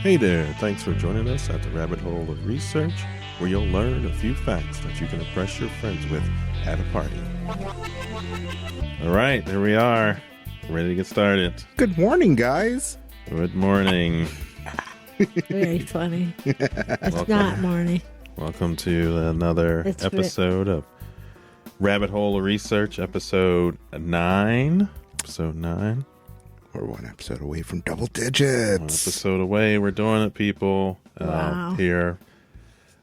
Hey there, thanks for joining us at the Rabbit Hole of Research, where you'll learn a few facts that you can impress your friends with at a party. All right, there we are. Ready to get started. Good morning, guys. Good morning. Very funny. It's not morning. Welcome to another episode of Rabbit Hole of Research, episode 9. Episode 9. We're one episode away from double digits. One episode away. We're doing it, people. Wow. Here.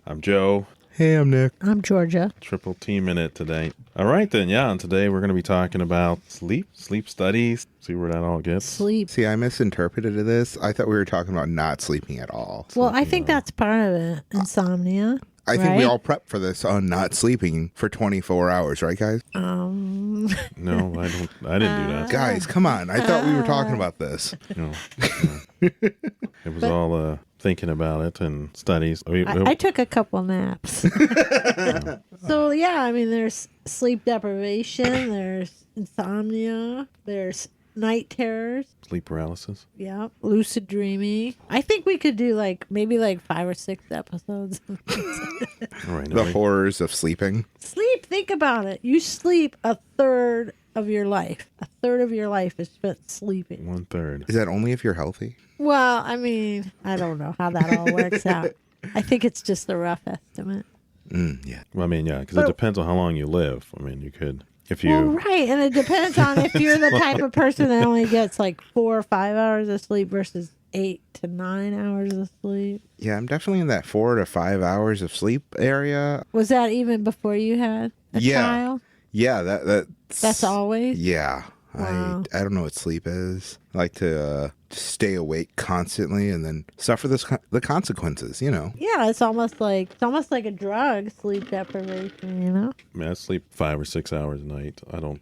I'm Joe. Hey, I'm Nick. I'm Georgia. Triple team in it today. All right, then. Yeah, and today we're going to be talking about sleep studies. See where that all gets. Sleep. See, I misinterpreted this. I thought we were talking about not sleeping at all. Well, I think that's part of it. Insomnia. I think we right? all prepped for this on not sleeping for 24 hours, right, guys? No, I didn't do that. Guys, come on. I thought we were talking about this. No. It was all thinking about it and studies. I took a couple naps. So, yeah, I mean, there's sleep deprivation, there's insomnia, there's night terrors. Sleep paralysis. Yeah, lucid dreaming. I think we could do maybe 5 or 6 episodes. All right, The horrors of sleeping. Sleep, think about it. You sleep a third of your life. A third of your life is spent sleeping. 1/3. Is that only if you're healthy? Well, I mean, I don't know how that all works out. I think it's just a rough estimate. Yeah. Well, I mean, yeah, because it depends on how long you live. I mean, you could, if you... Well, right, and it depends on if you're the type of person that only gets 4 or 5 hours of sleep versus 8 to 9 hours of sleep. Yeah, I'm definitely in that 4 to 5 hours of sleep area. Was that even before you had a child? Yeah, that's always? Yeah. Wow. I don't know what sleep is. I like to stay awake constantly and then suffer the consequences, you know. Yeah, it's almost like a drug, sleep deprivation, you know? I mean, I sleep 5 or 6 hours a night. I don't,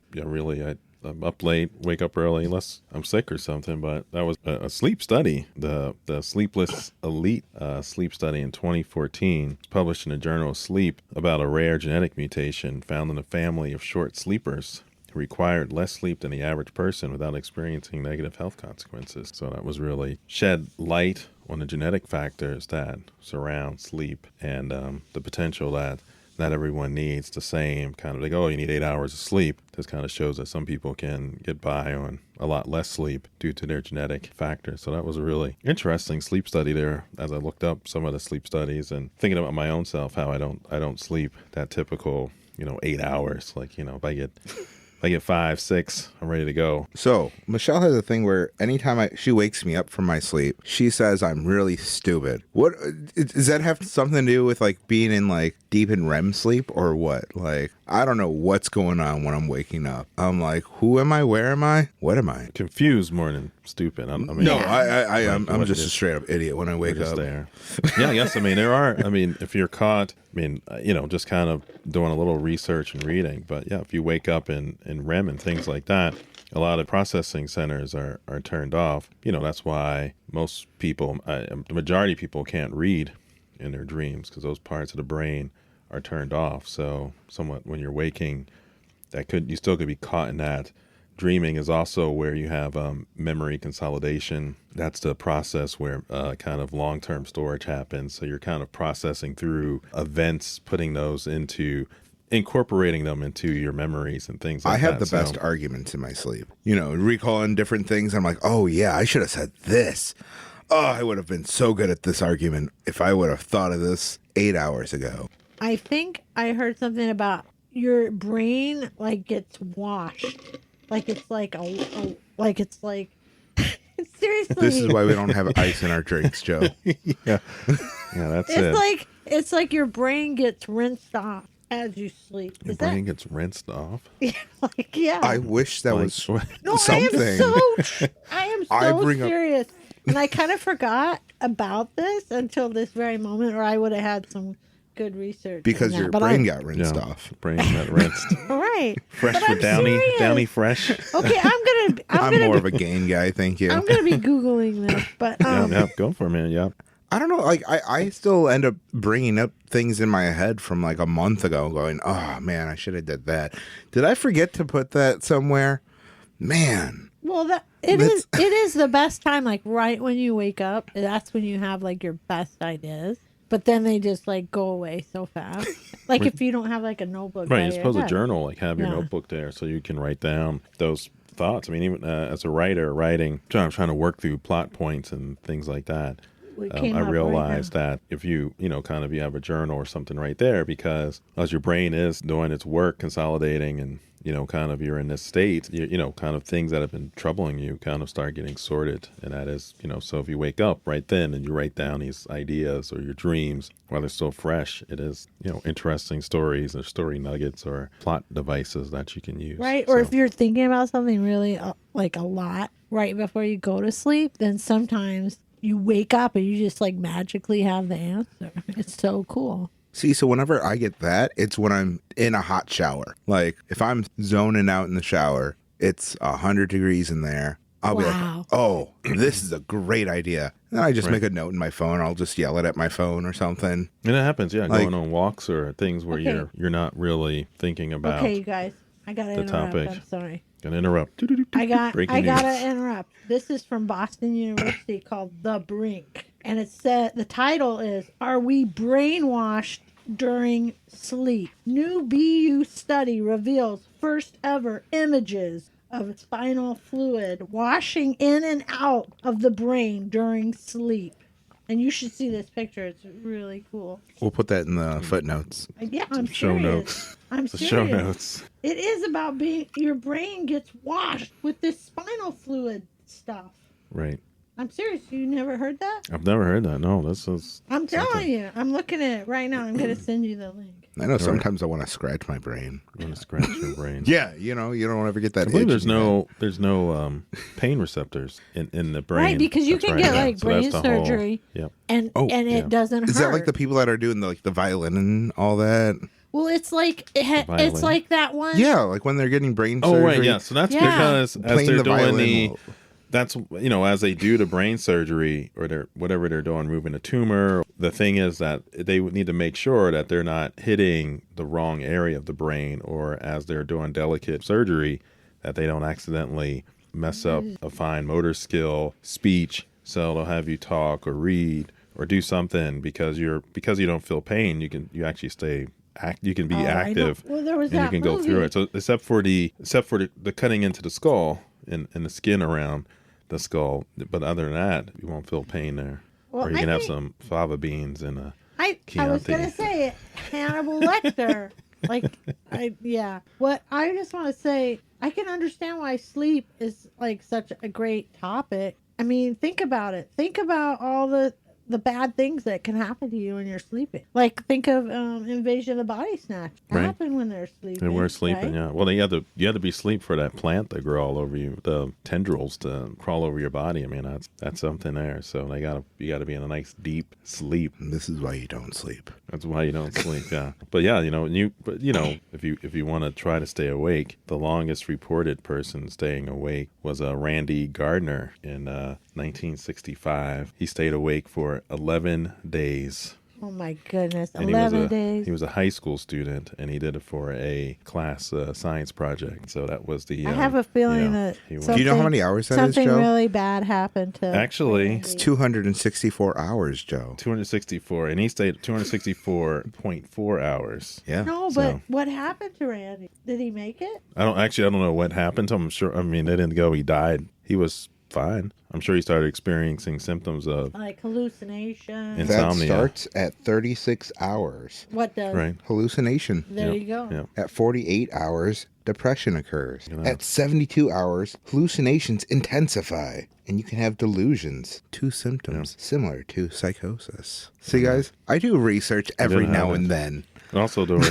I'm up late, wake up early, unless I'm sick or something. But that was a sleep study. The Sleepless Elite sleep study in 2014 was published in the Journal of Sleep about a rare genetic mutation found in a family of short sleepers who required less sleep than the average person without experiencing negative health consequences. So that was really shed light on the genetic factors that surround sleep and the potential that not everyone needs the same kind of, you need 8 hours of sleep. This kind of shows that some people can get by on a lot less sleep due to their genetic factors. So that was a really interesting sleep study there as I looked up some of the sleep studies and thinking about my own self, how I don't sleep that typical, 8 hours. If I get 5, 6, I'm ready to go. So Michelle has a thing where anytime she wakes me up from my sleep, she says I'm really stupid. What does that have something to do with being in deep in REM sleep or what? I don't know what's going on when I'm waking up. I'm like, who am I? Where am I? What am I? Confused more than stupid. I'm just a straight up idiot when I wake up. There. Yeah, I guess. If you're caught, just kind of doing a little research and reading. But yeah, if you wake up in REM and things like that, a lot of processing centers are turned off. That's why most people, the majority of people can't read in their dreams because those parts of the brain are turned off. So somewhat when you're waking, you still could be caught in that. Dreaming is also where you have memory consolidation. That's the process where kind of long-term storage happens. So you're kind of processing through events, incorporating them into your memories and things like that. I have the best arguments in my sleep. Recalling different things. I'm like, oh yeah, I should have said this. Oh, I would have been so good at this argument if I would have thought of this 8 hours ago. I think I heard something about your brain gets washed. Seriously. This is why we don't have ice in our drinks, Joe. Yeah, that's it. It's like your brain gets rinsed off as you sleep. Your brain gets rinsed off? Yeah. I wish that was no, something. I am so serious. And I kind of forgot about this until this very moment, or I would have had some good research. Because your brain got rinsed off. Brain got rinsed. Right. Fresh for Downy fresh. Okay, I'm more of a Gain guy, thank you. I'm going to be Googling this, but yeah, go for it, man. Yeah. I don't know. I still end up bringing up things in my head from a month ago, going, "Oh man, I should have did that. Did I forget to put that somewhere? Man, Well, it is the best time. Like right when you wake up, that's when you have like your best ideas. But then they just like go away so fast. Like if you don't have like a notebook. Right, by you're your supposed to head. journal, like have your Yeah. notebook there so you can write down those thoughts. I mean, even as a writer, writing, I'm trying to work through plot points and things like that. We came I up right realized now. that if you kind of you have a journal or something right there, because as your brain is doing its work, consolidating and kind of you're in this state, kind of things that have been troubling you kind of start getting sorted. And that is, so if you wake up right then and you write down these ideas or your dreams while they're still fresh, it is, interesting stories or story nuggets or plot devices that you can use. Right. Or So, if you're thinking about something really like a lot right before you go to sleep, then sometimes you wake up and you just like magically have the answer. It's so cool. See, so whenever I get that, it's when I'm in a hot shower. Like, if I'm zoning out in the shower, it's 100 degrees in there. I'll be Wow. like, oh, this is a great idea. And I just Right. make a note in my phone. I'll just yell it at my phone or something. and it happens, yeah, Like- going on walks or things where Okay. you're not really thinking about Okay, you guys. I gotta the interrupt. topic. I'm sorry. Gonna interrupt. I Breaking gotta news. interrupt. This is from Boston University called The Brink. And it said the title is Are We Brainwashed During Sleep? New BU study reveals first ever images of spinal fluid washing in and out of the brain during sleep. And you should see this picture. It's really cool. We'll put that in the footnotes. Yeah, I'm Show serious. notes. I'm The serious. show notes. It is about being your brain gets washed with this spinal fluid stuff. Right. I'm serious. You never heard that? I've never heard that. No, this is. I'm telling you. I'm looking at it right now. I'm gonna send you the link. I know sometimes I want to scratch my brain. I'm gonna scratch your brain. Yeah, you don't ever get that I believe itch there's in your head. no pain receptors in the brain. Right, because you That's can right, get yeah. like So brain that's the whole- surgery, Yep. and Oh, it yeah. doesn't hurt. Is that like the people that are doing the violin and all that? Well, it's like it's violin. like that one. Yeah, like when they're getting brain Oh surgery. right, yeah. So that's Yeah. because as Playing they're the doing violin. that's as they do the brain surgery or whatever they're doing, removing a tumor. The thing is that they would need to make sure that they're not hitting the wrong area of the brain, or as they're doing delicate surgery, that they don't accidentally mess up a fine motor skill, speech. So they'll have you talk or read or do something because you don't feel pain. You actually stay. You can be Oh, I know. active, Well, there was and you that can go through movie. it. So except for the cutting into the skull and the skin around the skull, but other than that, you won't feel pain there. Well, Or you I can have think- some fava beans and a I was Chianti. gonna say Hannibal Lecter. What I just want to say, I can understand why sleep is like such a great topic. I mean, think about it. Think about all the bad things that can happen to you when you're sleeping. Like think of Invasion of the Body Snatch. Right. Happen when they're sleeping. and we're sleeping, right? yeah. Well, you had to be asleep for that plant to grow all over you, the tendrils to crawl over your body. I mean, that's something there. So you gotta be in a nice deep sleep. This is why you don't sleep. That's why you don't sleep, yeah. But yeah, if you want to try to stay awake, the longest reported person staying awake was Randy Gardner in 1965. He stayed awake for 11 days. Oh my goodness, And 11 days. He was a high school student, and he did it for a class science project. So that was the. I have a feeling that he went- Do you know how something- many hours that is, something Joe? really bad happened to. Actually, Randy. 264 hours, Joe. 264, and he stayed 264.4 hours. Yeah. No, but So- what happened to Randy? Did he make it? I don't know what happened to him. I'm sure. I mean, they didn't go. He died. He was fine. I'm sure he started experiencing symptoms of Like hallucination? And- That Insomnia. starts at 36 hours. What does? right. Hallucination. There Yep, you go. yep. At 48 hours, depression occurs. Yeah. At 72 hours, hallucinations intensify. And you can have delusions. Two symptoms similar to psychosis. See, guys, I do research every didn't now have and it. then. Also, during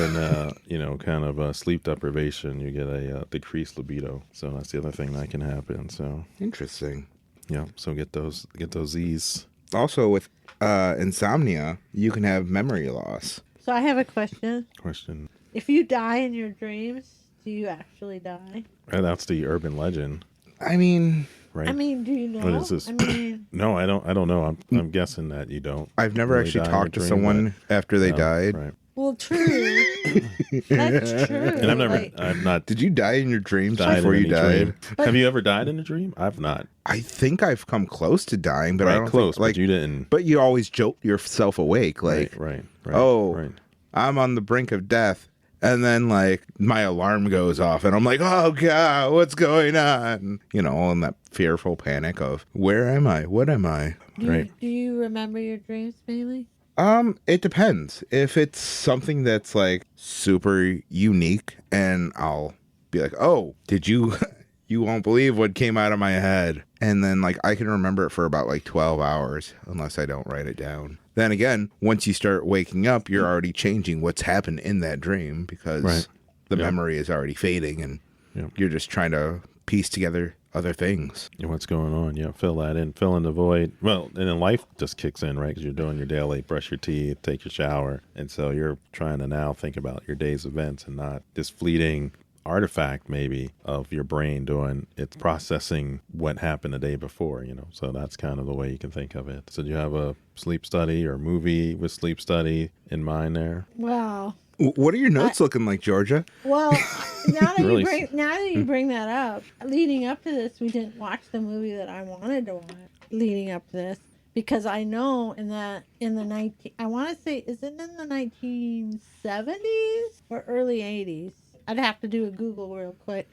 kind of sleep deprivation, you get a decreased libido. So that's the other thing that can happen. So Interesting. yeah, so get those Z's. Also, with insomnia, you can have memory loss. So I have a question. Question. If you die in your dreams, do you actually die? And that's the urban legend, I mean, right? I mean, do you know? What is this? I mean, No, I don't know. I'm guessing that you don't. I've never really actually die in your talked to dream, someone after they but- died. Right. Well, true. That's true. And Like, I've not Did you die in your dreams died before in you any died? dream. Have you ever died in a dream? I've not. I think I've come close to dying, but I Right, don't close, think, like, but you didn't. But you always jolt yourself awake, like, Right. oh, right. I'm on the brink of death. And then, like, my alarm goes off, and I'm like, oh, God, what's going on? You know, all in that fearful panic of, where am I? What am I? Right. do you remember your dreams, Bailey? It depends. If it's something that's, like, super unique, and I'll be like, oh, did you... You won't believe what came out of my head. And then, like, I can remember it for about, like, 12 hours, unless I don't write it down. Then again, once you start waking up, you're already changing what's happened in that dream because the memory is already fading, and you're just trying to piece together other things. Yeah, what's going on? Yeah, fill that in, fill in the void. Well, and then life just kicks in, right? Because you're doing your daily, brush your teeth, take your shower. And so you're trying to now think about your day's events and not this fleeting artifact maybe of your brain doing it's processing what happened the day before, you know. So that's kind of the way you can think of it. So do you have a sleep study or movie with sleep study in mind there? Well, What are your notes looking like, Georgia? well, now that Really? you bring that up, leading up to this, we didn't watch the movie that I wanted to watch. Leading up to this, because I know in the 19, I want to say, is it in the 1970s or early 80s? I'd have to do a Google real quick.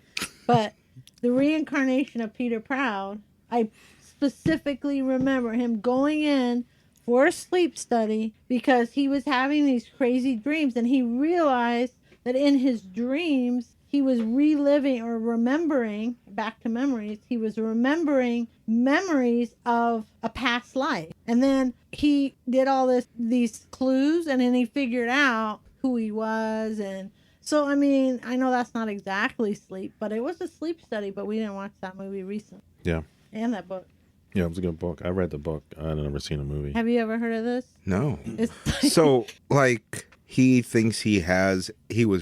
But the reincarnation of Peter Proud, I specifically remember him going in for a sleep study because he was having these crazy dreams, and he realized that in his dreams he was reliving or remembering back to memories. He was remembering memories of a past life, and then he did all these clues, and then he figured out who he was. And so, I mean, I know that's not exactly sleep, but it was a sleep study. But we didn't watch that movie recently. Yeah. And that book. Yeah, it was a good book. I read the book. I've never seen a movie. Have you ever heard of this? No. It's So, like, he thinks he was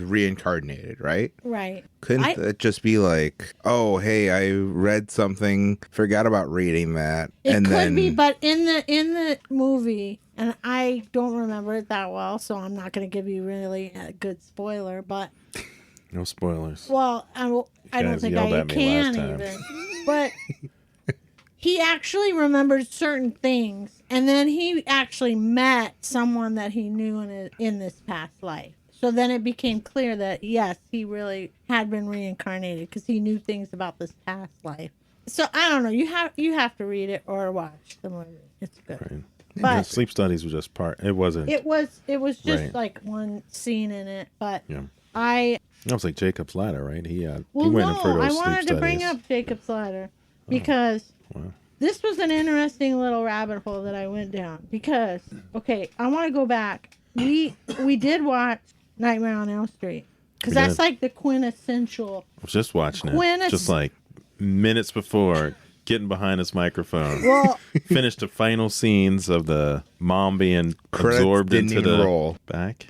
reincarnated, right? right. Couldn't that just be like, oh, hey, I read something, forgot about reading that, It and could then be, but in the movie, and I don't remember it that well, so I'm not going to give you really a good spoiler. But No spoilers. well, I don't guys think yelled I at me can last time. even. But he actually remembered certain things, and then he actually met someone that he knew in this past life. So then it became clear that yes, he really had been reincarnated because he knew things about this past life. So I don't know. You have to read it or watch the movie. It's good. Right. But The sleep studies were just part. It wasn't. it was just Right. like one scene in it. But Yeah. I That was like Jacob's Ladder, right? He well went no, in for those I sleep wanted to bring studies. up Jacob's Ladder because Wow. this was an interesting little rabbit hole that I went down. Because okay, I want to go back. We did watch Nightmare on Elm Street because We that's did. like the quintessential. I was just watching When it, it's- just like minutes before getting behind this microphone. Well, Finished the final scenes of the mom being Credits absorbed didn't into even the roll. back.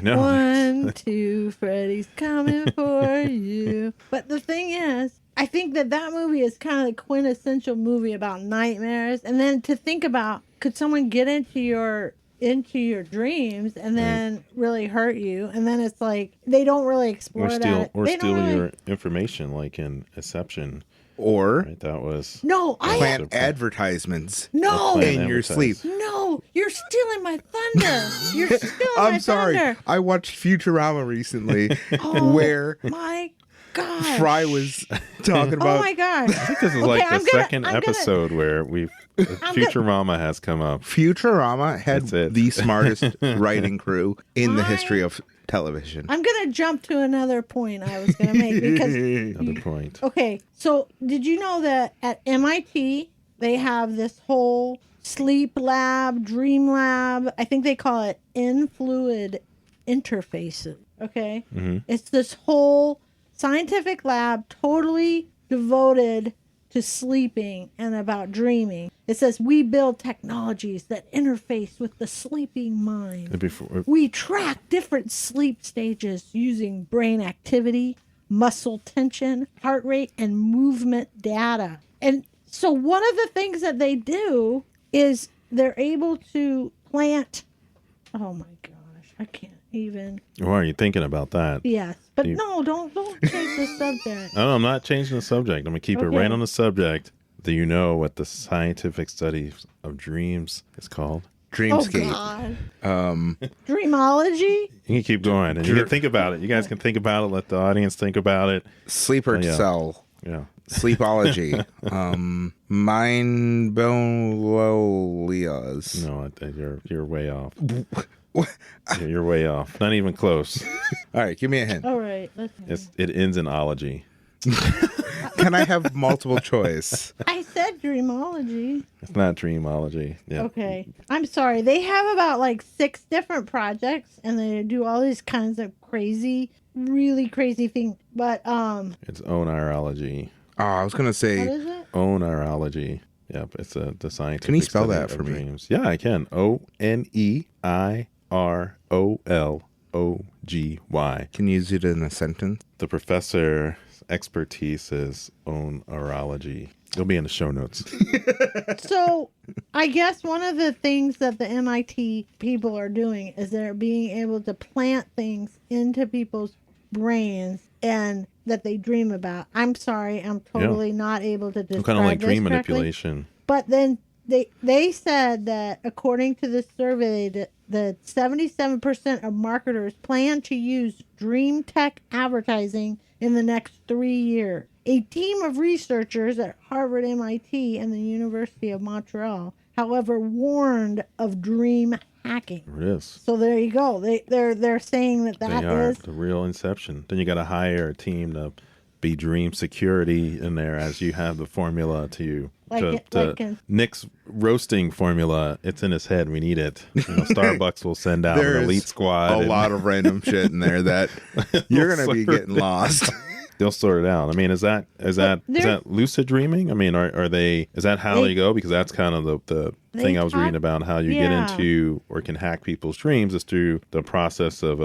No. 1, 2, Freddy's coming for you. But the thing is, I think that movie is kind of the quintessential movie about nightmares. And then to think about, could someone get into your dreams and then really hurt you? And then it's like they don't really explore Or that. steal They don't really- your information, like in Inception. or Right, that was No, plant advertisements no, Plant in your advertise. sleep. no, you're stealing my thunder. You're stealing my I'm sorry. thunder. I watched Futurama recently Oh, where my gosh. Fry was talking Oh about my gosh. I think this is Okay, like I'm the gonna- second I'm gonna- episode where Futurama has come up. Futurama had That's it. the smartest writing crew in the history of television. I'm going to jump to another point I was going to make because Another point. okay, so did you know that at MIT they have this whole sleep lab, dream lab? I think they call it influid interfaces. Okay, It's this whole scientific lab totally devoted to sleeping and about dreaming. It says we build technologies that interface with the sleeping mind. And before, We track different sleep stages using brain activity, muscle tension, heart rate, and movement data. And so one of the things that they do is they're able to plant, oh my gosh, I can't even. Why are you thinking about that? Yes, but You- no, don't change the subject. No, I'm not changing the subject. I'm going to keep it Okay. right on the subject. Do you know what the scientific study of dreams is called? Dreamscape. Oh God. Dreamology. You can keep going, and you can think about it. You guys can think about it. Let the audience think about it. Sleeper yeah. cell. Yeah. Sleepology. Mind Bololias. No, I think you're way off. You're way off. Not even close. All right, give me a hint. All right. It ends in ology. Can I have multiple choice? I said dreamology. It's not dreamology. Yeah. Okay. I'm sorry. They have about like 6 different projects and they do all these kinds of crazy, really crazy things. But It's oneirology. Oh, I was gonna what say is it? Oneirology. Yep. It's the scientific. Can you spell study that for of me? dreams. Yeah, I can. Oneirology. Can you use it in a sentence? The professor's expertise is oneirology. It'll be in the show notes. So I guess one of the things that the MIT people are doing is they're being able to plant things into people's brains and that they dream about. I'm sorry, I'm totally not able to describe Kind of like this dream correctly. manipulation. But then they said that according to this survey that 77% of marketers plan to use dream tech advertising in the next 3 years. A team of researchers at Harvard, MIT, and the University of Montreal, however, warned of dream hacking. There it is. So there you go. They're saying that They are is the real inception. Then you got to hire a team to be dream security in there, as you have the formula to Nick's roasting formula. It's in his head. We need it. Starbucks will send out an elite squad. A lot of random shit in there that you're gonna be getting lost. They'll sort it out. I mean, is that lucid dreaming? I mean, are they? Is that how they go? Because that's kind of the thing I was reading about, how you get into or can hack people's dreams is through the process of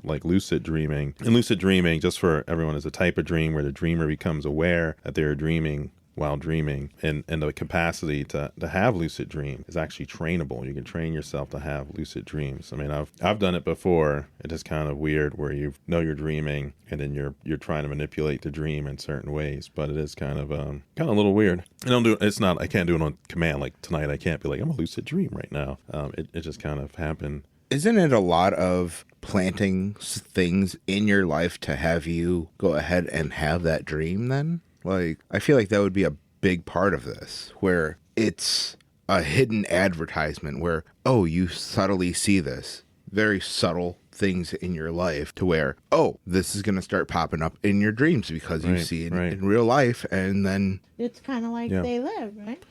like lucid dreaming. And lucid dreaming, just for everyone, is a type of dream where the dreamer becomes aware that they're dreaming while dreaming, and the capacity to have lucid dream is actually trainable. You can train yourself to have lucid dreams. I mean, I've done it before. It is kind of weird where you know you're dreaming and then you're trying to manipulate the dream in certain ways, but it is kind of a little weird. I can't do it on command. Like tonight, I can't be like, I'm a lucid dream right now. It just kind of happened. Isn't it a lot of planting things in your life to have you go ahead and have that dream then? Like, I feel like that would be a big part of this, where it's a hidden advertisement where, oh, you subtly see this. Very subtle things in your life to where, oh, this is going to start popping up in your dreams because you see it in real life. And then it's kind of like They Live, right?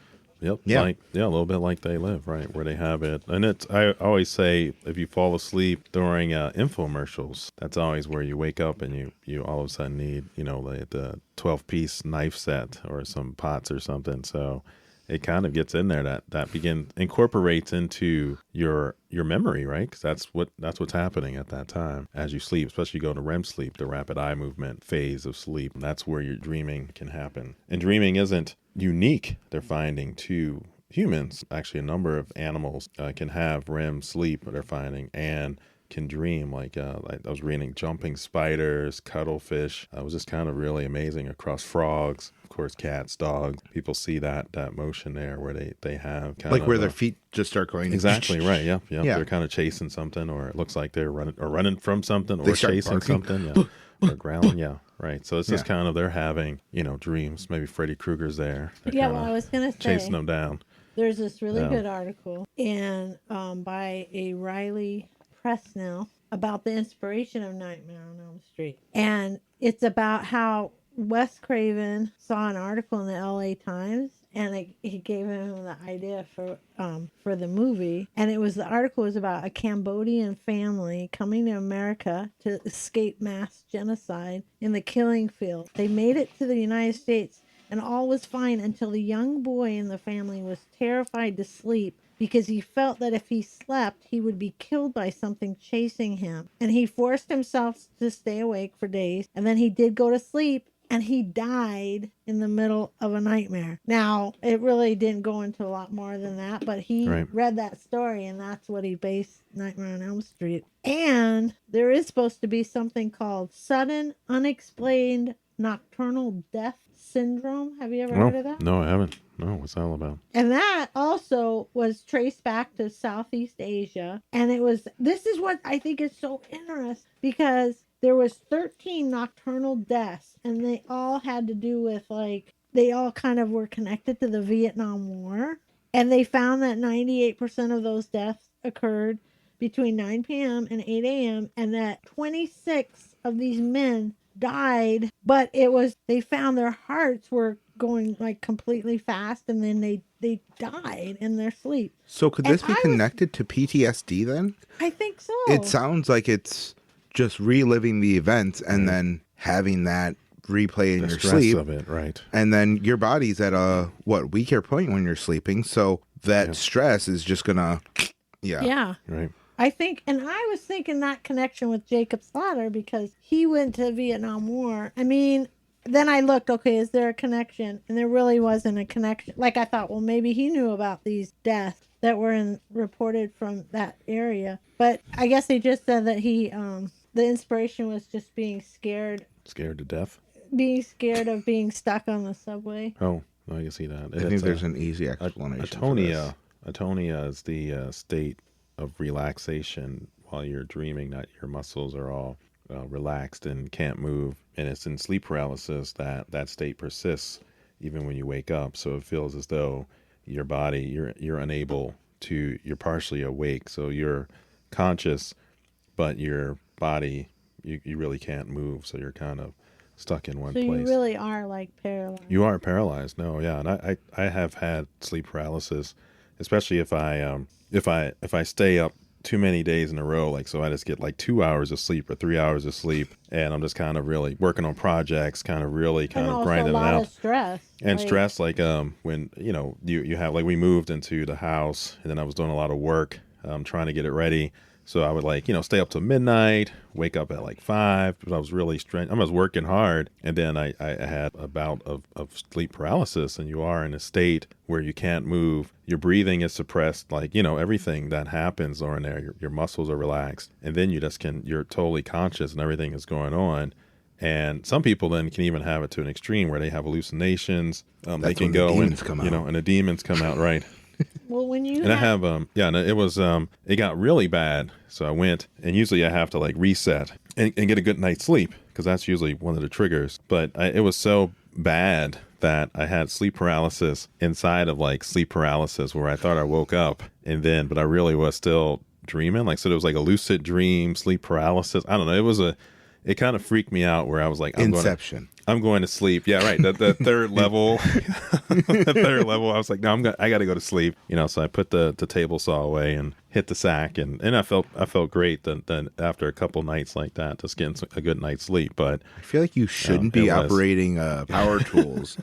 Yep. Yeah. A little bit like They Live, right? Where they have it. And I always say, if you fall asleep during infomercials, that's always where you wake up and you all of a sudden need, the 12-piece knife set or some pots or something. So it kind of gets in there that incorporates into your memory, right? Because that's what's happening at that time as you sleep, especially you go to REM sleep, the rapid eye movement phase of sleep. That's where your dreaming can happen. And dreaming isn't unique, they're finding, to humans. Actually, a number of animals can have REM sleep, they're finding, and can dream. Like I was reading jumping spiders, cuttlefish. It was just kind of really amazing across frogs. Of course, cats, dogs. People see that motion there where they have kind like of where their feet just start going. Exactly right. Yeah. They're kind of chasing something, or it looks like they're running from something, or chasing barking. something. Yeah. Or growling. Yeah. Right. So it's just kind of they're having dreams. Maybe Freddy Krueger's there. They're I was gonna say chasing them down. There's this really good article by a Riley Presnell about the inspiration of Nightmare on Elm Street. And it's about how Wes Craven saw an article in the LA Times and he gave him the idea for the movie. And the article was about a Cambodian family coming to America to escape mass genocide in the killing field. They made it to the United States and all was fine until the young boy in the family was terrified to sleep because he felt that if he slept, he would be killed by something chasing him. And he forced himself to stay awake for days. And then he did go to sleep, and he died in the middle of a nightmare. Now, it really didn't go into a lot more than that, but he read that story, and that's what he based Nightmare on Elm Street. And there is supposed to be something called sudden unexplained nocturnal death syndrome. Have you ever heard of that? No, I haven't. No, what's that all about? And that also was traced back to Southeast Asia. And this is what I think is so interesting, because there was 13 nocturnal deaths, and they all had to do with, like, they all kind of were connected to the Vietnam War. And they found that 98% of those deaths occurred between 9 p.m. and 8 a.m. and that 26 of these men died, but they found their hearts were going like completely fast, and then they died in their sleep. So could this be connected to PTSD then? I think so. It sounds like it's just reliving the events and then having that replay in your sleep of it, right? And then your body's at a weaker point when you're sleeping, so that stress is just gonna right. I think, and I was thinking that connection with Jacob Slatter, because he went to the Vietnam War. I mean, then I looked, okay, is there a connection? And there really wasn't a connection. Like, I thought, well, maybe he knew about these deaths that were reported from that area. But I guess they just said that the inspiration was just being scared. Scared to death? Being scared of being stuck on the subway. Oh, I can see that. I think there's an easy explanation. Atonia is the state of relaxation while you're dreaming, that your muscles are all relaxed and can't move, and it's in sleep paralysis that state persists even when you wake up. So it feels as though your body, you're unable to, you're partially awake, so you're conscious, but your body, you really can't move, so you're kind of stuck in one place. So you really are like paralyzed. You are paralyzed. No, yeah, and I have had sleep paralysis, especially if I stay up too many days in a row, like, so I just get like 2 hours of sleep or 3 hours of sleep, and I'm just kind of really working on projects, kind of grinding it out. And a lot of stress. And stress, like when you have, like, we moved into the house, and then I was doing a lot of work, trying to get it ready. So I would stay up till midnight, wake up at like 5, but I was really I was working hard. And then I had a bout of sleep paralysis, and you are in a state where you can't move. Your breathing is suppressed, like, everything that happens are in there. Your muscles are relaxed, and then you're totally conscious and everything is going on. And some people then can even have it to an extreme where they have hallucinations. They can go and, and the demons come out, right? Well, when you I have it was it got really bad, so I went, and usually I have to like reset and get a good night's sleep, because that's usually one of the triggers. But it was so bad that I had sleep paralysis inside of like sleep paralysis, where I thought I woke up, but I really was still dreaming. Like, so there was like a lucid dream, sleep paralysis. I don't know. It kind of freaked me out, where I was like, Inception. I'm going to sleep. Yeah, right. The third level, I was like, no, I got to go to sleep. So I put the table saw away and hit the sack, and I felt great. Then after a couple nights like that, just getting a good night's sleep. But I feel like you shouldn't be operating power tools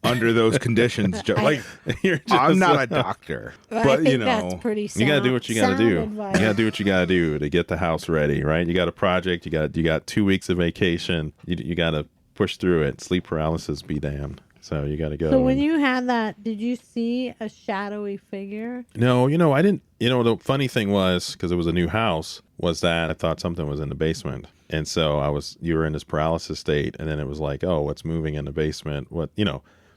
under those conditions. I'm not a doctor, but that's pretty sound, you got to do what you got to do. Advice. You got to do what you got to do to get the house ready, right? You got a project. You got 2 weeks of vacation. You got to push through it. Sleep paralysis be damned. So you got to go. So when you had that, did you see a shadowy figure? No, I didn't. The funny thing was, because it was a new house, was that I thought something was in the basement. And so you were in this paralysis state, and then it was like, oh, what's moving in the basement? What,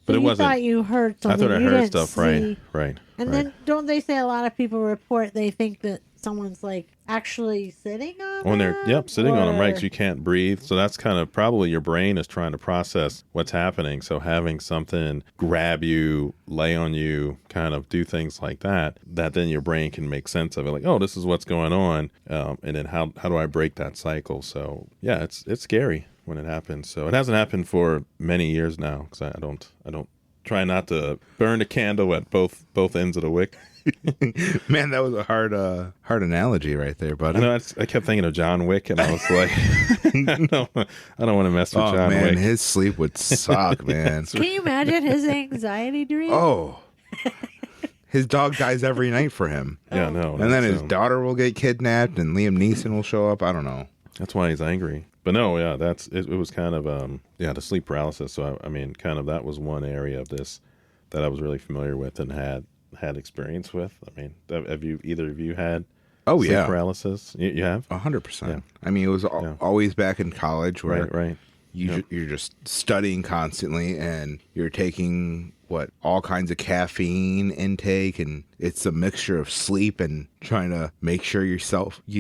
but it wasn't. I thought you heard something. I thought I heard stuff, right. And then don't they say a lot of people report they think that someone's like actually sitting on when them? they're sitting on them, right? Because you can't breathe. So that's kind of probably your brain is trying to process what's happening. So having something grab you, lay on you, kind of do things like that then your brain can make sense of it. Like, oh, this is what's going on. And then how do I break that cycle? So yeah, it's scary when it happens. So it hasn't happened for many years now, because I don't try not to burn a candle at both ends of the wick. Man, that was a hard analogy right there, buddy. I know. I kept thinking of John Wick, and I was like, I don't want to mess with John Wick. Wick. His sleep would suck, man. Can you imagine his anxiety dream? Oh, his dog dies every night for him. Yeah, no. And then his daughter will get kidnapped, and Liam Neeson will show up. I don't know. That's why he's angry. But no, yeah, it was kind of the sleep paralysis. So I mean, kind of that was one area of this that I was really familiar with and had experience with. I mean, have you either of you had Oh sleep yeah, paralysis? You have? 100%. Yeah. I mean, it was always back in college where Right. you're just studying constantly, and you're taking all kinds of caffeine intake, and it's a mixture of sleep and trying to make sure you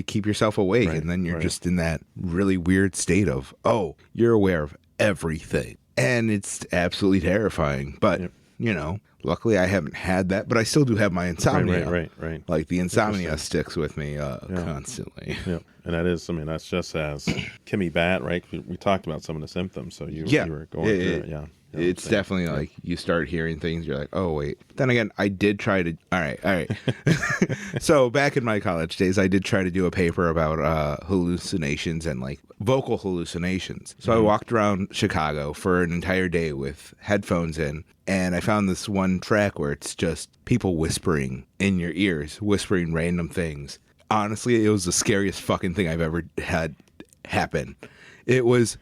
keep yourself awake, Right, and then you're right. just in that really weird state of, oh, you're aware of everything, and it's absolutely terrifying. But Yep. luckily I haven't had that, but I still do have my insomnia. Right. Like the insomnia Interesting. sticks with me constantly. Yep. And that is, I mean, that's just as can be bad, right? We talked about some of the symptoms, so you were going through it. Yeah. You know what It's I'm saying? definitely like you start hearing things, you're like, oh, wait. But then again, I did try to. All right. So back in my college days, I did try to do a paper about hallucinations and like vocal hallucinations. So I walked around Chicago for an entire day with headphones in, and I found this one track where it's just people whispering in your ears, whispering random things. Honestly, it was the scariest fucking thing I've ever had happen. It was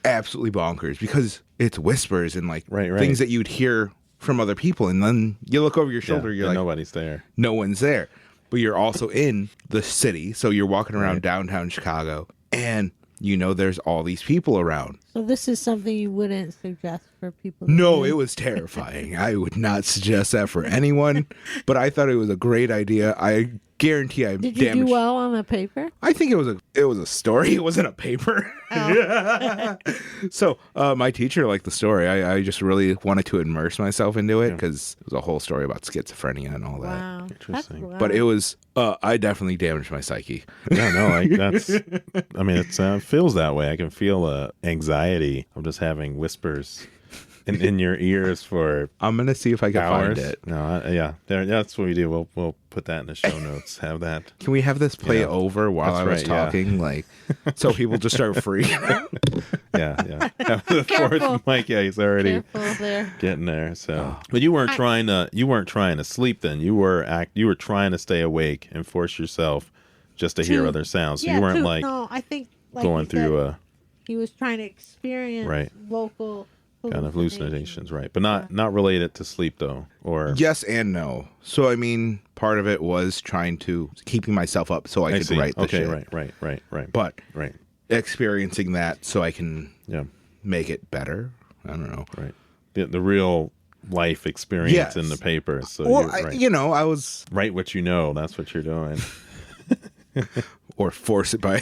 absolutely bonkers because it's whispers and like Right. things that you'd hear from other people, and then you look over your shoulder, you're and like, nobody's there. no one's there, but you're also in the city, so you're walking around downtown Chicago, and there's all these people around. So this is something you wouldn't suggest for people to No, do? it was terrifying. I would not suggest that for anyone, but I thought it was a great idea. I guarantee I Did you damaged. do well on the paper? I think it was a story. It wasn't a paper. So my teacher liked the story. I just really wanted to immerse myself into it because it was a whole story about schizophrenia and all that. Wow. Interesting. That's But it was I definitely damaged my psyche. Yeah, no, like that's. I mean, it feels that way. I can feel anxiety of just having whispers in your ears for I'm gonna see if I can hours. find it. No, that's what we do. We'll put that in the show notes. Have that. Can we have this play over while That's I was right, yeah. talking, like, so people just start freaking out? Yeah. Have the Careful. fourth mic. Yeah, he's already Careful there. getting there. So, but you weren't trying to sleep. Then you were trying to stay awake and force yourself just to hear other sounds. So Yeah, you weren't no, I think like going you said, through he was trying to experience Right. vocal kind of hallucinations, right? But not related to sleep though, or Yes and no. So I mean, part of it was trying to keeping myself up so I could see. write the Okay, shit. right. But right, experiencing that so I can yeah, make it better. I don't know. right. The real life experience Yes. in the paper. So Well, you're right. I was Write what you know. That's what you're doing. or force it by.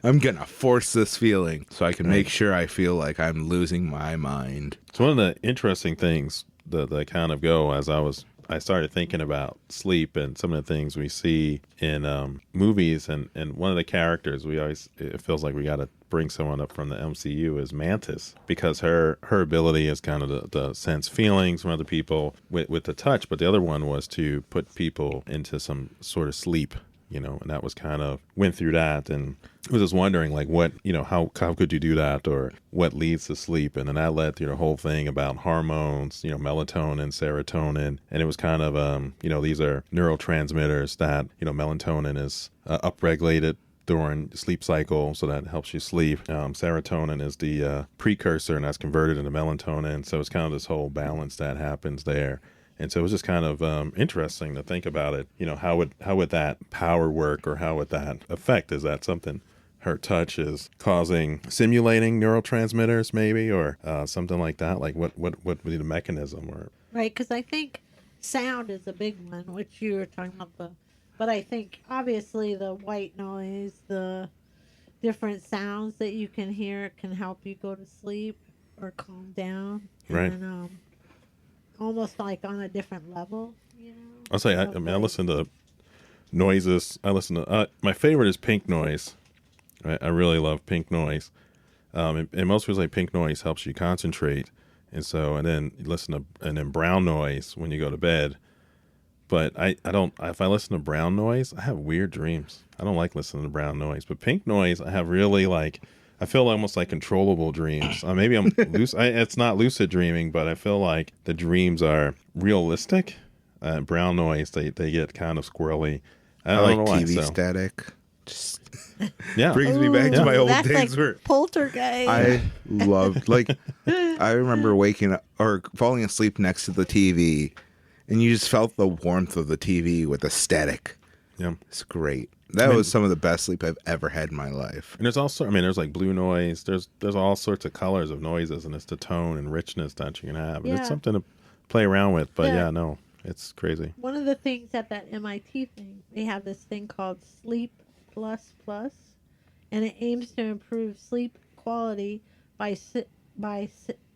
I'm gonna force this feeling so I can make sure I feel like I'm losing my mind. It's one of the interesting things that kind of go as I started thinking about sleep and some of the things we see in movies, and one of the characters it feels like we got to bring someone up from the MCU is Mantis, because her ability is kind of to sense feelings from other people with the touch, but the other one was to put people into some sort of sleep. And that was kind of went through that, and I was just wondering, like, what, how could you do that, or what leads to sleep? And then that led to the whole thing about hormones, melatonin, serotonin, and it was kind of, these are neurotransmitters that, melatonin is upregulated during the sleep cycle, so that helps you sleep. Serotonin is the precursor, and that's converted into melatonin, so it's kind of this whole balance that happens there. And so it was just kind of interesting to think about it. How would that power work, or how would that affect? Is that something her touch is simulating neurotransmitters, maybe, or something like that? Like what would be the mechanism? Or Right, because I think sound is a big one, which you were talking about. But I think obviously the white noise, the different sounds that you can hear can help you go to sleep or calm down. Right. And, almost like on a different level, I'll say, I listen to noises. I listen to my favorite is pink noise. I really love pink noise. And most people say pink noise helps you concentrate, and then you listen to brown noise when you go to bed. But I don't. If I listen to brown noise, I have weird dreams. I don't like listening to brown noise. But pink noise, I have really I feel almost like controllable dreams. Maybe I'm it's not lucid dreaming, but I feel like the dreams are realistic. Brown noise, they get kind of squirrely. I don't know why. TV So. static. just Yeah. brings me back to my old that's days like where poltergeist. I loved, like, I remember waking up or falling asleep next to the TV, and you just felt the warmth of the TV with the static. Yeah. It's great. That was some of the best sleep I've ever had in my life. And there's also, I mean, there's like blue noise. There's all sorts of colors of noises, and it's the tone and richness that you can have. And Yeah. it's something to play around with. But Yeah. yeah, no, it's crazy. One of the things at that MIT thing, they have this thing called Sleep Plus Plus, and it aims to improve sleep quality by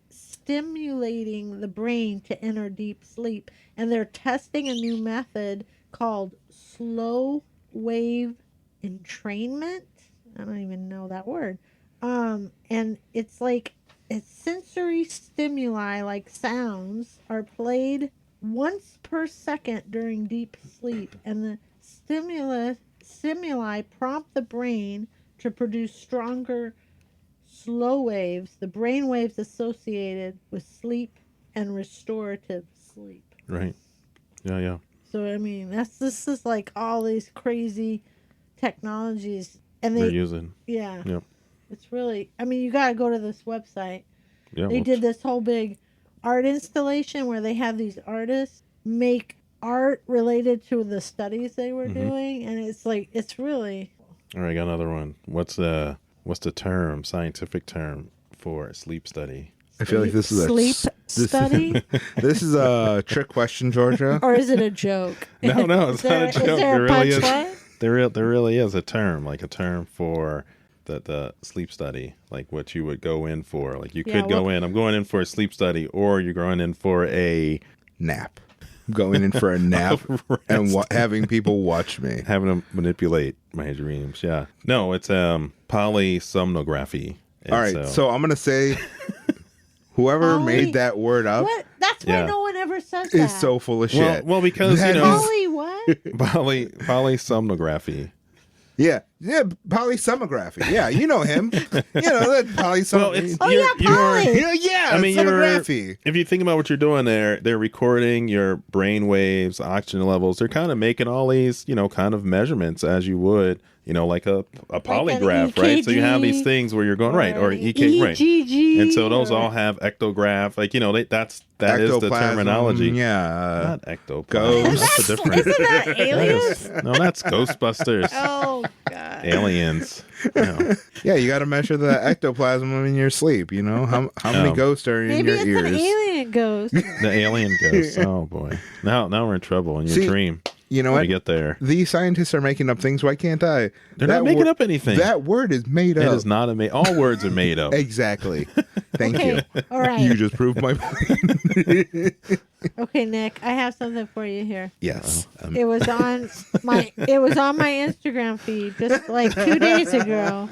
stimulating the brain to enter deep sleep. And they're testing a new method called slow wave entrainment. I don't even know that word. And it's like sensory stimuli like sounds are played once per second during deep sleep, and the stimuli prompt the brain to produce stronger slow waves, the brain waves associated with sleep and restorative sleep. Right. Yeah, yeah. So I mean, this is like all these crazy technologies, and They're they using. yeah, Yep. it's really. I mean, you got to go to this website. Yeah. They did this whole big art installation where they have these artists make art related to the studies they were doing, and it's like it's really. All right, got another one. What's the term, scientific term for a sleep study? I feel like this is sleep study, this is a trick question, Georgia. or is it a joke? No, it's not a joke. Is there There a really is. punchline? There really is a term, like a term for the sleep study, like what you would go in for. Like you could go in, I'm going in for a sleep study, or you're going in for a Nap. Going in for a nap and having people watch me. having them manipulate my dreams. Yeah. No, it's polysomnography. And All right, so I'm going to say whoever made that word up What? That's why Yeah. no one ever says that. is so full of shit. well, because That you know, is- Polly what? polysomnography. Yeah, polysomnography. Yeah, you know him. You know that polysomography. Well, it's Oh, yeah, poly. yeah, I mean, sonography. if you think about what you're doing there, they're recording your brain waves, oxygen levels. They're kind of making all these, kind of measurements as you would, like a polygraph, right? So you have these things where you're going right, or EKG, right? EGG, And so those or- all have ectograph, that is the Ectoplasm, terminology. Yeah. Not ectoplasm. Ghost. That's a different. Isn't that aliens? No, that's Ghostbusters. Oh God. Aliens. No. Yeah, you got to measure the ectoplasm in your sleep. You know how many ghosts are in Maybe your it's ears? an alien ghost. The alien ghost. Oh boy. Now we're in trouble in your See, dream. You know When what? we get there. These scientists are making up things. Why can't I? They're not making up anything. That word is made It up. is not all words are made up. Exactly. Thank Okay, you. all right. You just proved my point. Okay, Nick, I have something for you here. Yes. It was on my Instagram feed just like 2 days ago,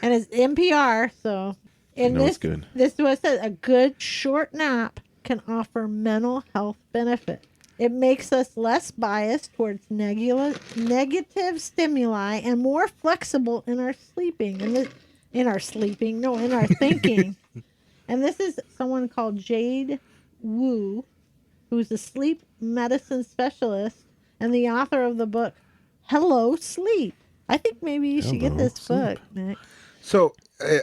and it's NPR. So, and know this it's good. this was a good short nap can offer mental health benefits. It makes us less biased towards negative stimuli and more flexible in our sleeping. In our thinking. And this is someone called Jade Wu, who's a sleep medicine specialist and the author of the book Hello Sleep. I think maybe you should get Hello, this book, Sleep. Nick. So,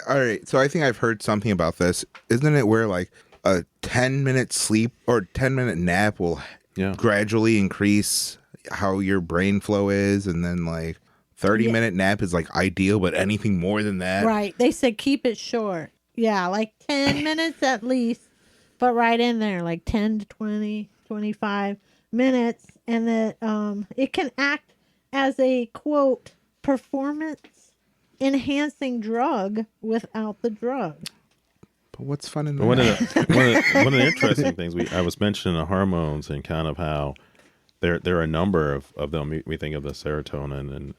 all right. So I think I've heard something about this. Isn't it where like a 10-minute sleep or 10-minute nap will gradually increase how your brain flow is, and then like 30-minute nap is like ideal, but anything more than that, Right. They said keep it short. Yeah, like 10 minutes at least, but right in there, like 10 to 20, 25 minutes. And that it can act as a, quote, performance enhancing drug without the drug. But what's fun in But one that? of the interesting things I was mentioning the hormones and kind of how there are a number of them. We think of the serotonin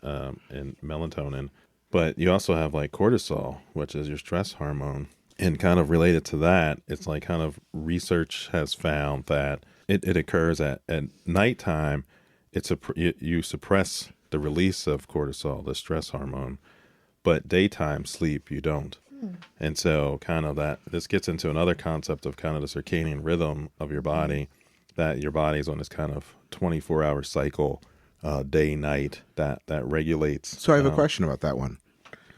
and melatonin, but you also have like cortisol, which is your stress hormone, and kind of related to that, it's like kind of research has found that it occurs at nighttime. You suppress the release of cortisol, the stress hormone, but daytime sleep you don't. And so kind of this gets into another concept of kind of the circadian rhythm of your body, that your body's on this kind of 24-hour cycle day night that regulates. So I have a question about that one.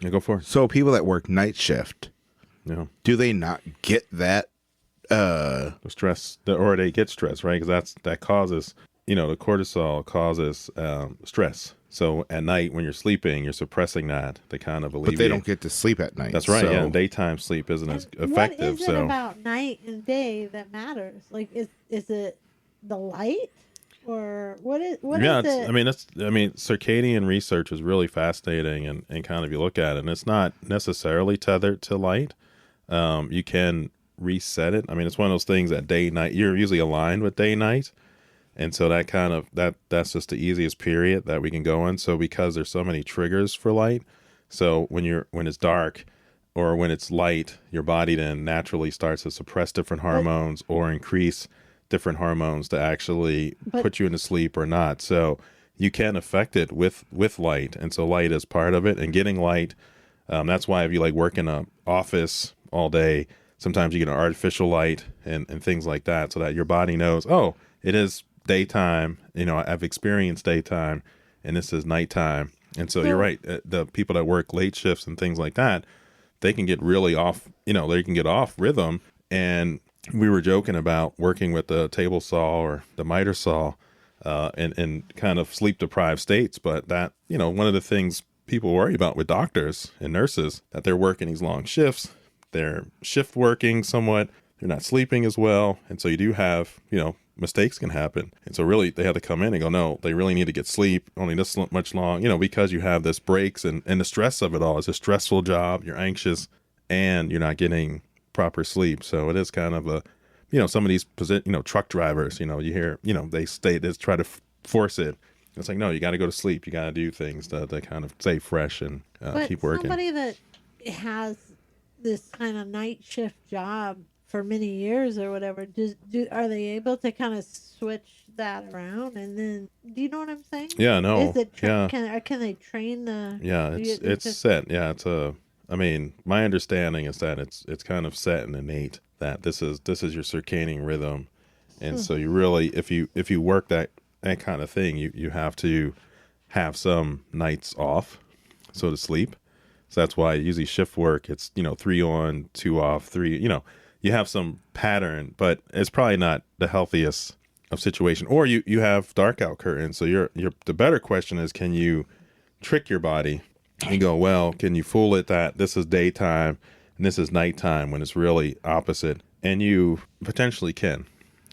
Yeah, go for it. So people that work night shift, Yeah. do they not get that? The stress, or they get stress, right? Because that causes, the cortisol causes stress. So at night when you're sleeping, you're suppressing that to kind of alleviate. But they don't get to sleep at night. That's right. So. Yeah, daytime sleep isn't as effective. What is it about night and day that matters? Like, is it the light, or what is it? I mean, circadian research is really fascinating, and kind of you look at it, and it's not necessarily tethered to light. You can reset it. I mean, it's one of those things that day night, you're usually aligned with day night. And so that kind of, that's just the easiest period that we can go in. So because there's so many triggers for light, so when it's dark or when it's light, your body then naturally starts to suppress different hormones or increase different hormones to actually put you into sleep or not. So you can affect it with light. And so light is part of it, and getting light. That's why if you like work in an office all day, sometimes you get an artificial light and things like that, so that your body knows, oh, it is daytime. I've experienced daytime, and this is nighttime. And so you're right. The people that work late shifts and things like that, they can get really off. They can get off rhythm. And we were joking about working with the table saw or the miter saw, in kind of sleep deprived states. But that, one of the things people worry about with doctors and nurses, that they're working these long shifts. They're shift working somewhat. They're not sleeping as well. And so you do have, mistakes can happen. And so really they have to come in and go, no, they really need to get sleep only this much long, because you have this breaks and the stress of it all. It's a stressful job. You're anxious and you're not getting proper sleep. So it is kind of a, some of these, truck drivers, you hear, they try to force it. It's like, no, you got to go to sleep. You got to do things to kind of stay fresh and keep working. Somebody that has this kind of night shift job for many years or whatever, are they able to kind of switch that around? And then, do you know what I'm saying? Yeah, no. Is it yeah. Can they train the? Yeah, it's set. Yeah, my understanding is that it's kind of set and innate that this is your circadian rhythm, and so you really, if you work that kind of thing, you have to have some nights off, so to sleep. So that's why usually shift work, it's 3 on, 2 off, 3. You have some pattern, but it's probably not the healthiest of situation. Or you have dark out curtains. So the better question is, can you trick your body and go, well, can you fool it that this is daytime and this is nighttime when it's really opposite? And you potentially can.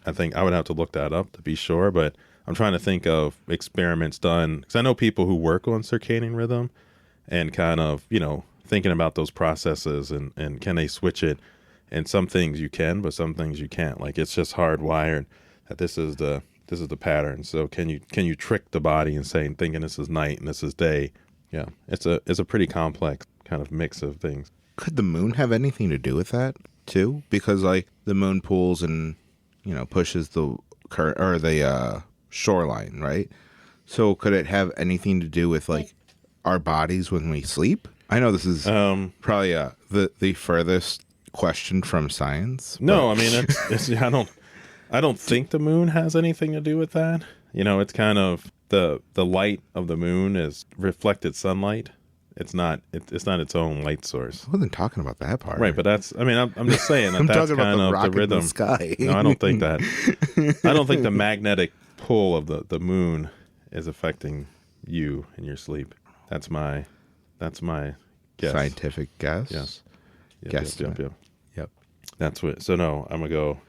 I think I would have to look that up to be sure, but I'm trying to think of experiments done, because I know people who work on circadian rhythm and kind of, thinking about those processes and can they switch it? And some things you can, but some things you can't. Like, it's just hardwired that this is the pattern. So can you trick the body and thinking this is night and this is day? Yeah, it's a pretty complex kind of mix of things. Could the moon have anything to do with that too? Because like the moon pulls and pushes the shoreline, right? So could it have anything to do with like our bodies when we sleep? I know this is probably the furthest question from science. No, I mean it's I don't think the moon has anything to do with that. It's kind of the light of the moon is reflected sunlight. It's not its own light source. I wasn't talking about that part. Right, but I'm just saying that that's kind of the rhythm. The sky. No, I don't think that. I don't think the magnetic pull of the moon is affecting you in your sleep. That's my guess. Scientific guess. Yes. Yep. That's what. So no, I'm gonna go.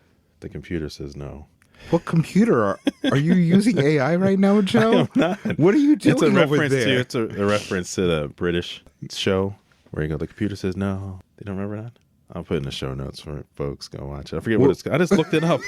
The computer says no. What computer are you using AI right now, Joe? I am not. What are you doing It's a over reference there? to a reference to the British show where you go. The computer says no. You don't remember that? I'll put it in the show notes for folks. Go watch it. I forget what it's. I just looked it up.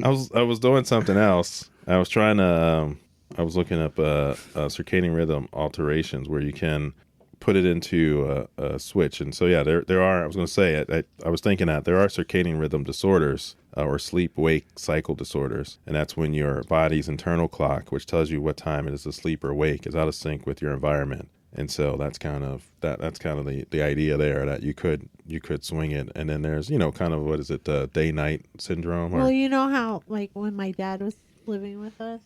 I was doing something else. I was trying to. I was looking up circadian rhythm alterations where you can put it into a switch. And so, yeah, there are, I was going to say, I was thinking that there are circadian rhythm disorders or sleep-wake cycle disorders. And that's when your body's internal clock, which tells you what time it is to sleep or wake, is out of sync with your environment. And so that's kind of the idea there, that you could swing it. And then there's, kind of, what is it, day-night syndrome? Well, you know how, like, when my dad was living with us,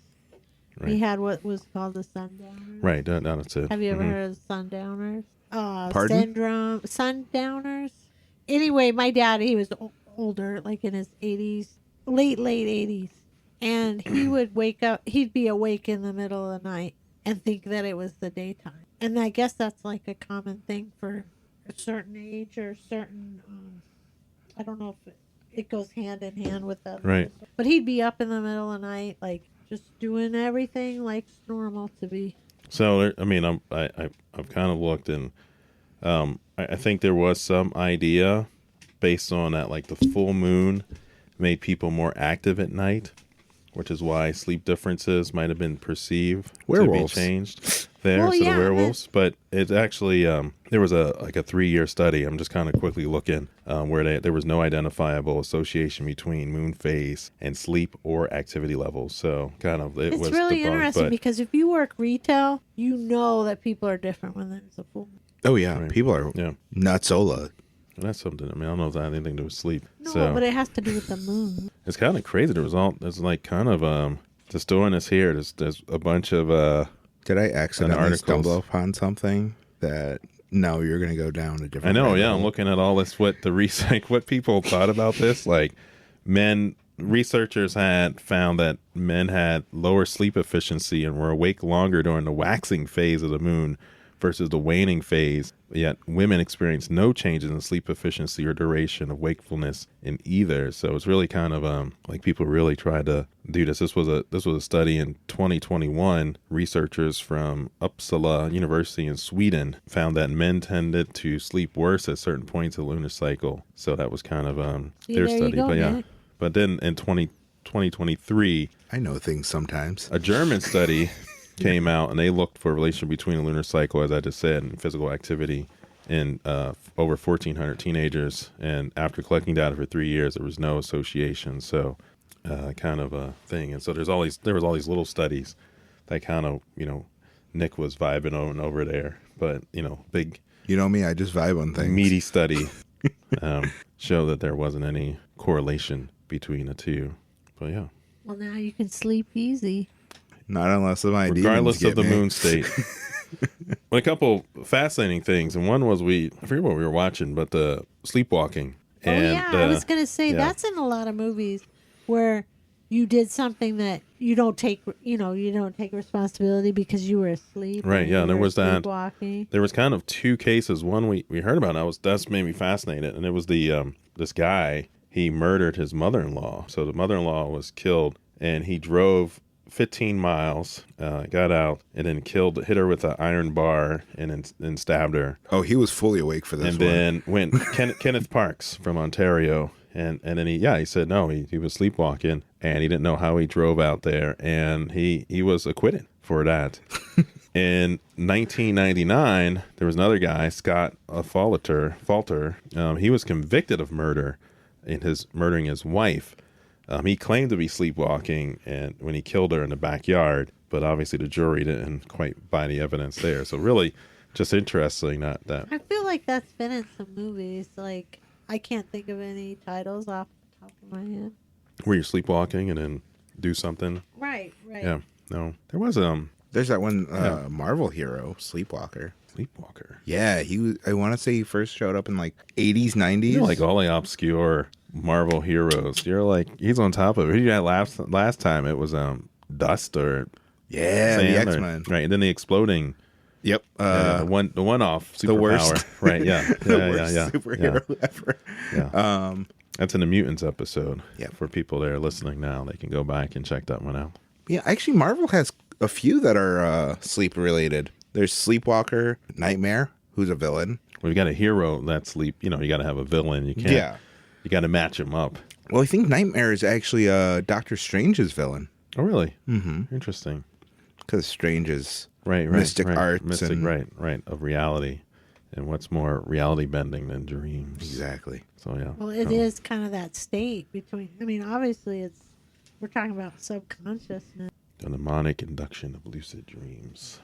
He had what was called the sundowners. Right, that's it. Have you ever heard of sundowners? Pardon? Syndrome, sundowners. Anyway, my dad, he was older, like in his 80s, late 80s. And he would wake up, he'd be awake in the middle of the night and think that it was the daytime. And I guess that's like a common thing for a certain age or certain, I don't know if it goes hand in hand with that. Right. But he'd be up in the middle of the night, like just doing everything like it's normal to be. So, I mean, I've kind of looked, and I think there was some idea based on that, like the full moon made people more active at night, which is why sleep differences might have been perceived Werewolves. to be changed there. Well, so yeah, the werewolves, but it's actually there was a 3-year study. I'm just kind of quickly looking where there was no identifiable association between moon phase and sleep or activity levels. So kind of it It's was really debunked, interesting but because if you work retail, you know that people are different when there's a full moon. Oh yeah, Right. people are yeah, nutsola. that's something. I mean, I don't know if that had anything to do with sleep. No, so but it has to do with the moon. it's kind of crazy. There's like kind of just doing this here. There's a bunch of Did I accidentally articles. stumble upon something that? No, you're going to go down a different. I know, rabbit yeah. hole. I'm looking at all this, what people thought about this. Like, researchers had found that men had lower sleep efficiency and were awake longer during the waxing phase of the moon versus the waning phase. Yet women experienced no changes in sleep efficiency or duration of wakefulness in either. So it's really kind of like people really tried to do this. This was a study in 2021. Researchers from Uppsala University in Sweden found that men tended to sleep worse at certain points of the lunar cycle. So that was kind of See, their there you study. go, But yeah, Nick. but then in 2023, I know things sometimes. a German study came out, and they looked for a relation between the lunar cycle, as I just said, and physical activity in over 1,400 teenagers. And after collecting data for 3 years, there was no association. So kind of a thing. And so there was all these little studies that kind of, Nick was vibing over there. But, big You know me, I just vibe on things. meaty study show that there wasn't any correlation between the two. But yeah. Well, now you can sleep easy. Not unless my Regardless demons of the get me. moon state. A couple fascinating things, and one was I forget what we were watching, but the sleepwalking. Oh And, yeah, I was gonna say yeah. that's in a lot of movies where you did something that you don't take responsibility because you were asleep. Right, and yeah, you there were was that. sleepwalking. There was kind of two cases. One we heard about, and that's made me fascinated, and it was the this guy, he murdered his mother-in-law. So the mother-in-law was killed, and he drove 15 miles, got out, and then hit her with an iron bar, and then stabbed her. Oh, he was fully awake for this And one. then went Kenneth Parks from Ontario, and then he said no, he was sleepwalking, and he didn't know how he drove out there, and he was acquitted for that. In 1999, there was another guy, Scott Falter. He was convicted of murder in murdering his wife. He claimed to be sleepwalking and when he killed her in the backyard, but obviously the jury didn't quite buy the evidence there. So really just interesting that I feel like that's been in some movies. Like I can't think of any titles off the top of my head. where you're sleepwalking and then do something. Right. Yeah. No. There was There's that one Marvel hero, Sleepwalker. Sleepwalker. Yeah, I want to say he first showed up in like 80s, 90s. You're like all the obscure Marvel heroes. You're like he's on top of it. Who did you have last time? It was Dust or yeah, the Sam or- X-Men. right? And then the exploding. Yep. The one off superpower. the worst. Right? Yeah. The Yeah. worst Yeah. superhero ever. Yeah. That's in the Mutants episode. Yeah. For people that are listening now, they can go back and check that one out. Yeah, actually, Marvel has a few that are sleep related. There's Sleepwalker, Nightmare, who's a villain. Well, you got a hero that's sleep. You got to have a villain. You can't. Yeah. You got to match him up. Well, I think Nightmare is actually Doctor Strange's villain. Oh, really? Mm-hmm. Interesting. Because Strange is Right. mystic arts. Mystic. and, Right. Of reality, and what's more reality bending than dreams? Exactly. So yeah. Well, it is kind of that state between. I mean, obviously, we're talking about subconsciousness. The mnemonic induction of lucid dreams.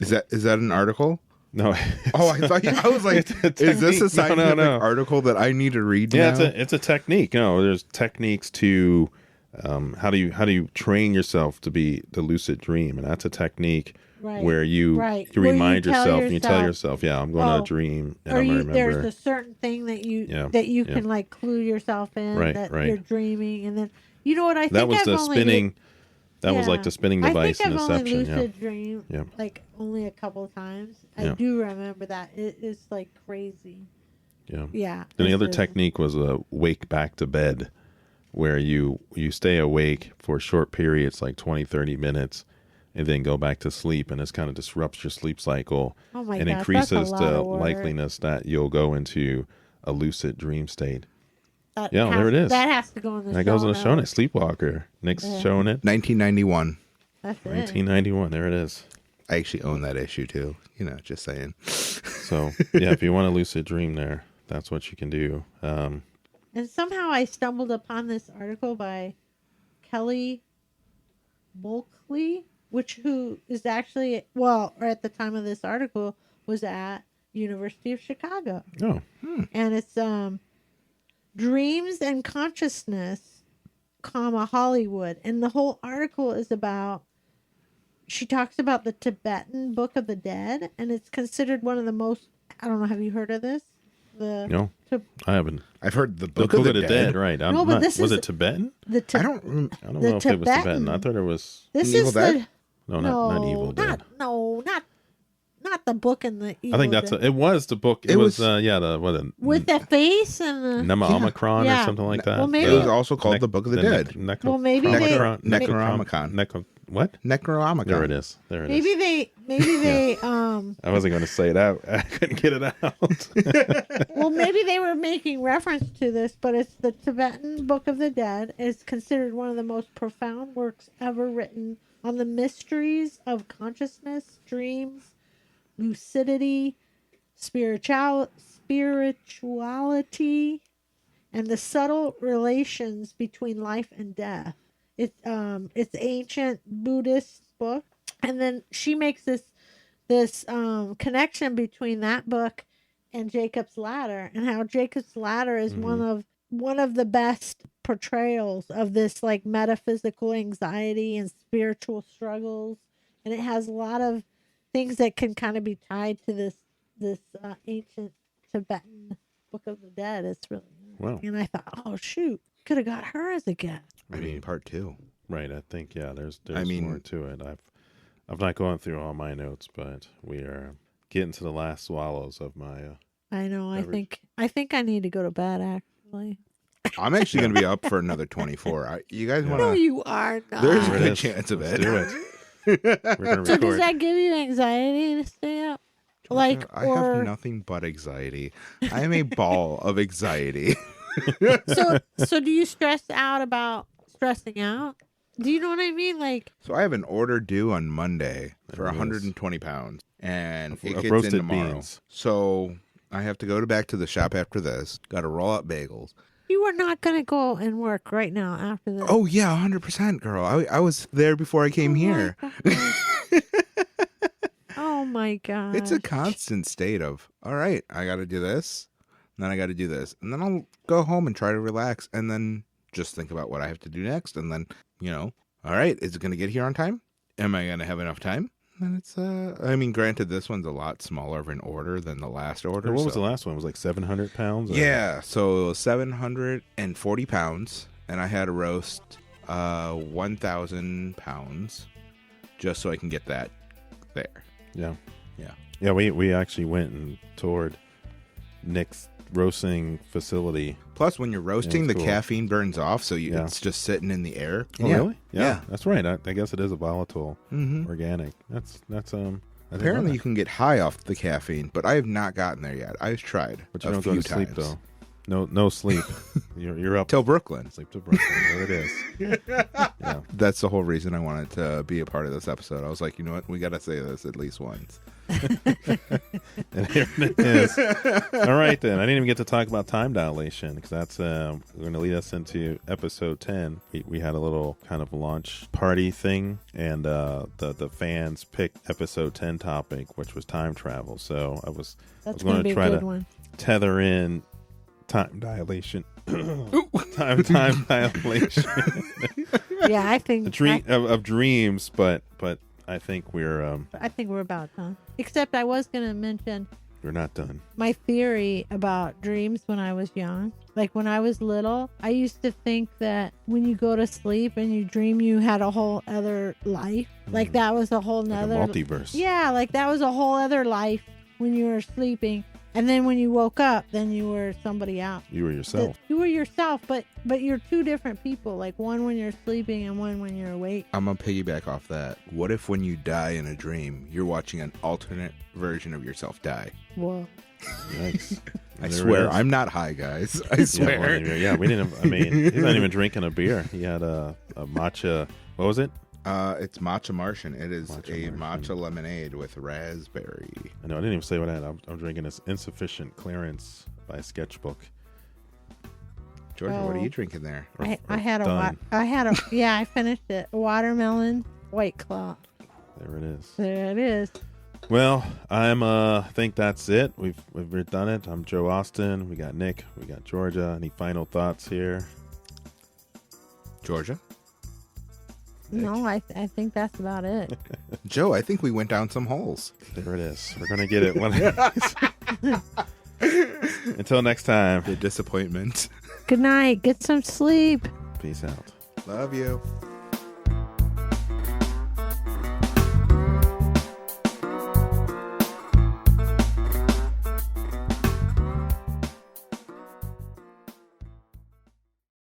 Is that an article? No. Oh, I thought I was like, is this a scientific No. article that I need to read Yeah, now? it's a technique. No, there's techniques to how do you train yourself to be the lucid dream? And that's a technique where you Where remind you tell yourself and you tell yourself, yeah, I'm going to dream and I'm going to remember. There's a certain thing that you can like clue yourself in that you're dreaming, and then you know what I think that was I've the only spinning. That was like the spinning device in I think I've Inception. only lucid dreamed like only a couple of times. I do remember that. It is like crazy. Yeah. Yeah. And the other technique was a wake back to bed, where you stay awake for short periods, like 20, 30 minutes, and then go back to sleep. And this kind of disrupts your sleep cycle and increases the likeliness that you'll go into a lucid dream state. There it is. That has to go in the show. That goes in the show notes. Sleepwalker. Nick's showing it. 1991. That's it. 1991. There it is. I actually own that issue too. Just saying. So, if you want a lucid dream there, that's what you can do. And somehow I stumbled upon this article by Kelly Bulkley, who is actually, or at the time of this article, was at University of Chicago. Oh. And it's Dreams and Consciousness, Hollywood. And the whole article is she talks about the Tibetan Book of the Dead, and it's considered one of the most, I don't know, have you heard of this? No, I haven't. I've heard the Book of the Dead. Right. Was it Tibetan? I don't know if it was Tibetan. I thought it was. Evil Dead? No, not Evil Dead. Not the book in the Evil I think that's Dead. It was the book. It was with the face and the Nema Omicron or something like that. Well, maybe it was also called the Book of the Dead. Necronomicon. What? Necronomicon. There it is. Maybe they I wasn't going to say it out. I couldn't get it out. Well, maybe they were making reference to this, but it's the Tibetan Book of the Dead. It's considered one of the most profound works ever written on the mysteries of consciousness, dreams, lucidity, spirituality, and the subtle relations between life and death. It's ancient Buddhist book, and then she makes this connection between that book and Jacob's Ladder, and how Jacob's Ladder is one of the best portrayals of this like metaphysical anxiety and spiritual struggles, and it has a lot of things that can kind of be tied to this ancient Tibetan Book of the Dead. It's really nice. Wow. And I thought, oh shoot, could have got her as a guest. I mean, part 2. Right. I think there's more to it. I've not gone through all my notes, but we are getting to the last swallows of my. I know. Beverage. I think I need to go to bed. Actually, I'm actually going to be up for another 24. You guys want to? No, you are not. There's a good chance of it. Do it. So does that give you anxiety to stay up? I have nothing but anxiety. I am a ball of anxiety. So do you stress out about stressing out? Do you know what I mean? So I have an order due on Monday for 120 pounds, and it gets roasted in tomorrow. Beans. So I have to go back to the shop after this. Got to roll up bagels. You are not going to go and work right now after this. Oh yeah, 100%, girl. I was there before I came here. Oh my god! It's a constant state of, all right, I got to do this, and then I got to do this, and then I'll go home and try to relax, and then just think about what I have to do next, and then, all right, is it going to get here on time? Am I going to have enough time? And it's, granted, this one's a lot smaller of an order than the last order. What was the last one? It was like 700 pounds? Yeah, so it was 740 pounds, and I had to roast 1,000 pounds just so I can get that there. Yeah. Yeah. Yeah, we actually went and toured Nick's roasting facility. Plus, when you're roasting, the caffeine burns off, so it's just sitting in the air. Oh, really? Yeah. That's right. I guess it is a volatile organic. That's apparently you can get high off the caffeine, but I have not gotten there yet. I've tried. But you don't go to sleep though. No sleep. You're up till Brooklyn. Sleep till Brooklyn. There it is. Yeah. That's the whole reason I wanted to be a part of this episode. I was like, you know what? We got to say this at least once. And here it is. All right, then. I didn't even get to talk about time dilation because that's going to lead us into episode 10. We had a little kind of launch party thing, and the fans picked episode 10 topic, which was time travel. So I was going to try to tether in time dilation. time dilation. Yeah, I think of dreams, but I think we're about done. Except I was going to mention we're not done. my theory about dreams when I was young. Like when I was little, I used to think that when you go to sleep and you dream you had a whole other life. Like that was a whole nother like a multiverse. Yeah, like that was a whole other life when you were sleeping. And then when you woke up, then you were somebody else. You were yourself. You were yourself, but you're two different people. Like one when you're sleeping and one when you're awake. I'm going to piggyback off that. What if when you die in a dream, you're watching an alternate version of yourself die? Whoa. Yikes. I swear, I'm not high, guys. I swear. Yeah, we didn't. I mean, he's not even drinking a beer. He had a matcha. What was it? It's Matcha Martian. It is Matcha a Martian. matcha lemonade with raspberry. I know. I didn't even say what I had. I'm drinking this Insufficient Clearance by Sketchbook. Georgia, what are you drinking there? I had done. I finished it. A watermelon White Claw. There it is. There it is. Well, I think that's it. We've done it. I'm Joe Austin. We got Nick. We got Georgia. Any final thoughts here? Georgia? No, I think that's about it. Joe, I think we went down some holes. There it is. We're gonna get it one. Until next time. The disappointment. Good night. Get some sleep. Peace out. Love you.